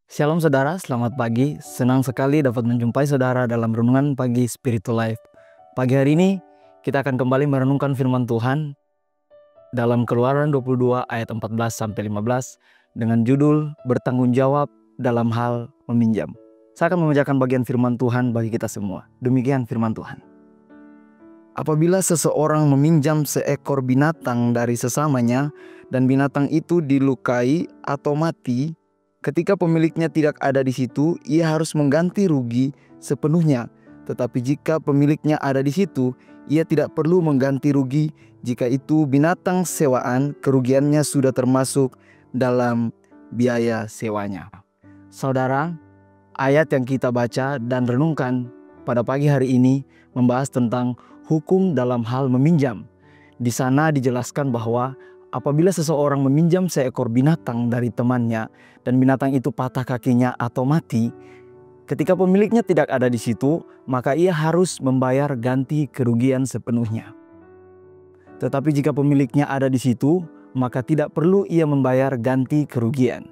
Shalom saudara, selamat pagi. Senang sekali dapat menjumpai saudara dalam Renungan Pagi Spiritual Life. Pagi hari ini kita akan kembali merenungkan firman Tuhan dalam Keluaran 22 ayat 14-15 dengan judul Bertanggung Jawab dalam Hal Meminjam. Saya akan membacakan bagian firman Tuhan bagi kita semua. Demikian firman Tuhan. Apabila seseorang meminjam seekor binatang dari sesamanya dan binatang itu dilukai atau mati, ketika pemiliknya tidak ada di situ, ia harus mengganti rugi sepenuhnya. Tetapi jika pemiliknya ada di situ, ia tidak perlu mengganti rugi jika itu binatang sewaan, kerugiannya sudah termasuk dalam biaya sewanya. Saudara, ayat yang kita baca dan renungkan pada pagi hari ini membahas tentang hukum dalam hal meminjam. Di sana dijelaskan bahwa apabila seseorang meminjam seekor binatang dari temannya dan binatang itu patah kakinya atau mati, ketika pemiliknya tidak ada di situ, maka ia harus membayar ganti kerugian sepenuhnya. Tetapi jika pemiliknya ada di situ, maka tidak perlu ia membayar ganti kerugian.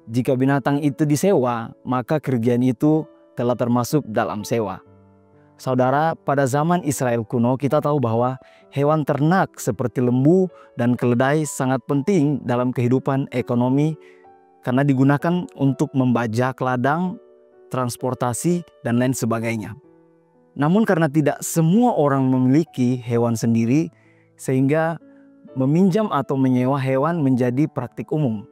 Jika binatang itu disewa, maka kerugian itu telah termasuk dalam sewa. Saudara, pada zaman Israel kuno kita tahu bahwa hewan ternak seperti lembu dan keledai sangat penting dalam kehidupan ekonomi karena digunakan untuk membajak ladang, transportasi, dan lain sebagainya. Namun karena tidak semua orang memiliki hewan sendiri, sehingga meminjam atau menyewa hewan menjadi praktik umum.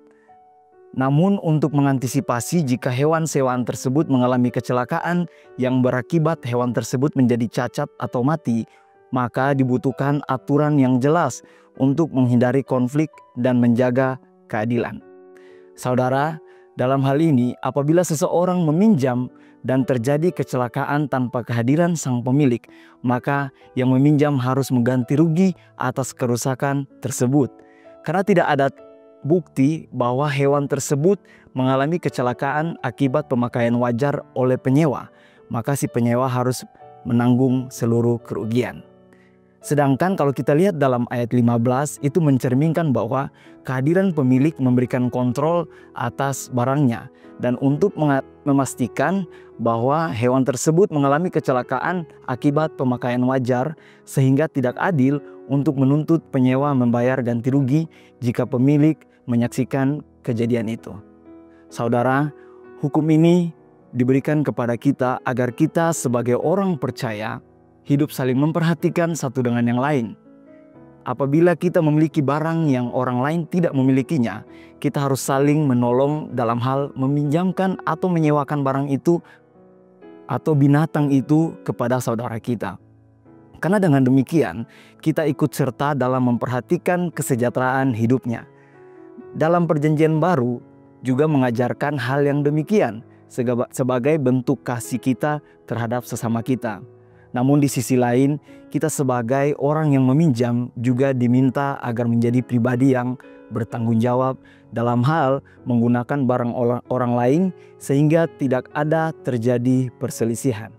Namun untuk mengantisipasi jika hewan sewaan tersebut mengalami kecelakaan yang berakibat hewan tersebut menjadi cacat atau mati, maka dibutuhkan aturan yang jelas untuk menghindari konflik dan menjaga keadilan. Saudara, dalam hal ini apabila seseorang meminjam dan terjadi kecelakaan tanpa kehadiran sang pemilik, maka yang meminjam harus mengganti rugi atas kerusakan tersebut. Karena tidak ada bukti bahwa hewan tersebut mengalami kecelakaan akibat pemakaian wajar oleh penyewa, maka si penyewa harus menanggung seluruh kerugian. Sedangkan kalau kita lihat dalam ayat 15 itu mencerminkan bahwa kehadiran pemilik memberikan kontrol atas barangnya dan untuk memastikan bahwa hewan tersebut mengalami kecelakaan akibat pemakaian wajar sehingga tidak adil untuk menuntut penyewa membayar ganti rugi jika pemilik menyaksikan kejadian itu. Saudara, hukum ini diberikan kepada kita agar kita sebagai orang percaya hidup saling memperhatikan satu dengan yang lain. Apabila kita memiliki barang yang orang lain tidak memilikinya, kita harus saling menolong dalam hal meminjamkan atau menyewakan barang itu atau binatang itu kepada saudara kita. Karena dengan demikian, kita ikut serta dalam memperhatikan kesejahteraan hidupnya. Dalam Perjanjian Baru juga mengajarkan hal yang demikian sebagai bentuk kasih kita terhadap sesama kita. Namun di sisi lain, kita sebagai orang yang meminjam juga diminta agar menjadi pribadi yang bertanggung jawab dalam hal menggunakan barang orang lain sehingga tidak ada terjadi perselisihan.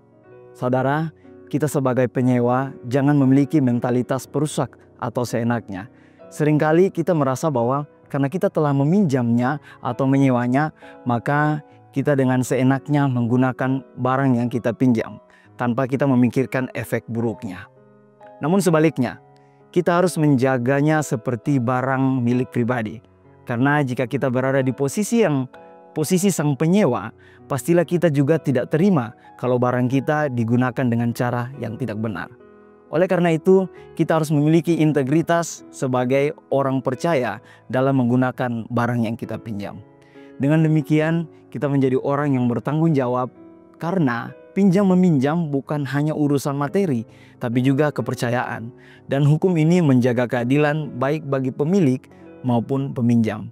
Saudara, kita sebagai penyewa jangan memiliki mentalitas perusak atau seenaknya. Seringkali kita merasa bahwa karena kita telah meminjamnya atau menyewanya, maka kita dengan seenaknya menggunakan barang yang kita pinjam tanpa kita memikirkan efek buruknya. Namun sebaliknya, kita harus menjaganya seperti barang milik pribadi. Karena jika kita berada di posisi sang penyewa, pastilah kita juga tidak terima kalau barang kita digunakan dengan cara yang tidak benar. Oleh karena itu, kita harus memiliki integritas sebagai orang percaya dalam menggunakan barang yang kita pinjam. Dengan demikian, kita menjadi orang yang bertanggung jawab karena pinjam-meminjam bukan hanya urusan materi, tapi juga kepercayaan. Dan hukum ini menjaga keadilan baik bagi pemilik maupun peminjam.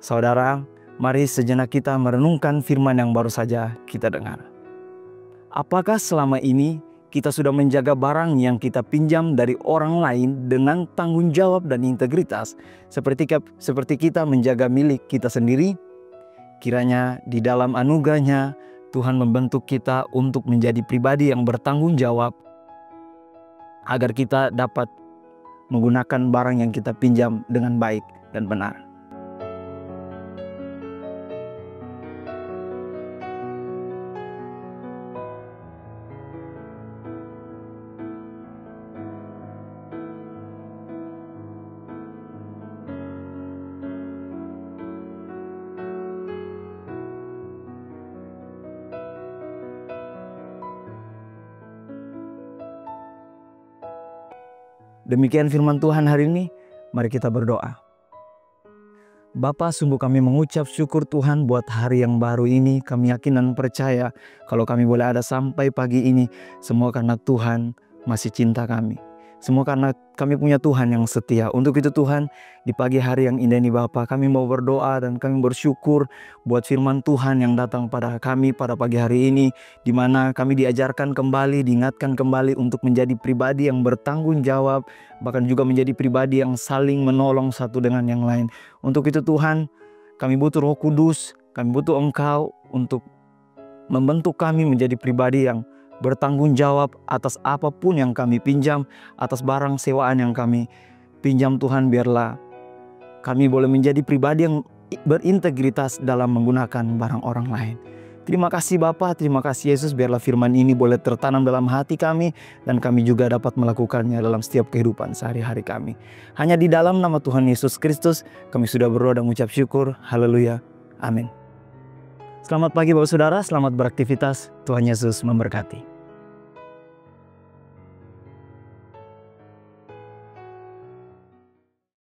Saudara, mari sejenak kita merenungkan firman yang baru saja kita dengar. Apakah selama ini kita sudah menjaga barang yang kita pinjam dari orang lain dengan tanggung jawab dan integritas seperti kita menjaga milik kita sendiri? Kiranya di dalam anugerah-Nya Tuhan membentuk kita untuk menjadi pribadi yang bertanggung jawab agar kita dapat menggunakan barang yang kita pinjam dengan baik dan benar. Demikian firman Tuhan hari ini, mari kita berdoa. Bapa, sungguh kami mengucap syukur Tuhan buat hari yang baru ini. Kami yakin dan percaya kalau kami boleh ada sampai pagi ini, semua karena Tuhan masih cinta kami. Semua karena kami punya Tuhan yang setia. Untuk itu Tuhan, di pagi hari yang indah ini Bapa, kami mau berdoa dan kami bersyukur buat firman Tuhan yang datang pada kami pada pagi hari ini, di mana kami diajarkan kembali, diingatkan kembali untuk menjadi pribadi yang bertanggung jawab, bahkan juga menjadi pribadi yang saling menolong satu dengan yang lain. Untuk itu Tuhan, kami butuh Roh Kudus, kami butuh Engkau untuk membentuk kami menjadi pribadi yang bertanggung jawab atas apapun yang kami pinjam, atas barang sewaan yang kami pinjam Tuhan. Biarlah kami boleh menjadi pribadi yang berintegritas dalam menggunakan barang orang lain. Terima kasih Bapa, terima kasih Yesus. Biarlah firman ini boleh tertanam dalam hati kami, dan kami juga dapat melakukannya dalam setiap kehidupan sehari-hari kami. Hanya di dalam nama Tuhan Yesus Kristus kami sudah berdoa dan mengucap syukur. Haleluya. Amin. Selamat pagi Bapak Saudara, selamat beraktivitas. Tuhan Yesus memberkati.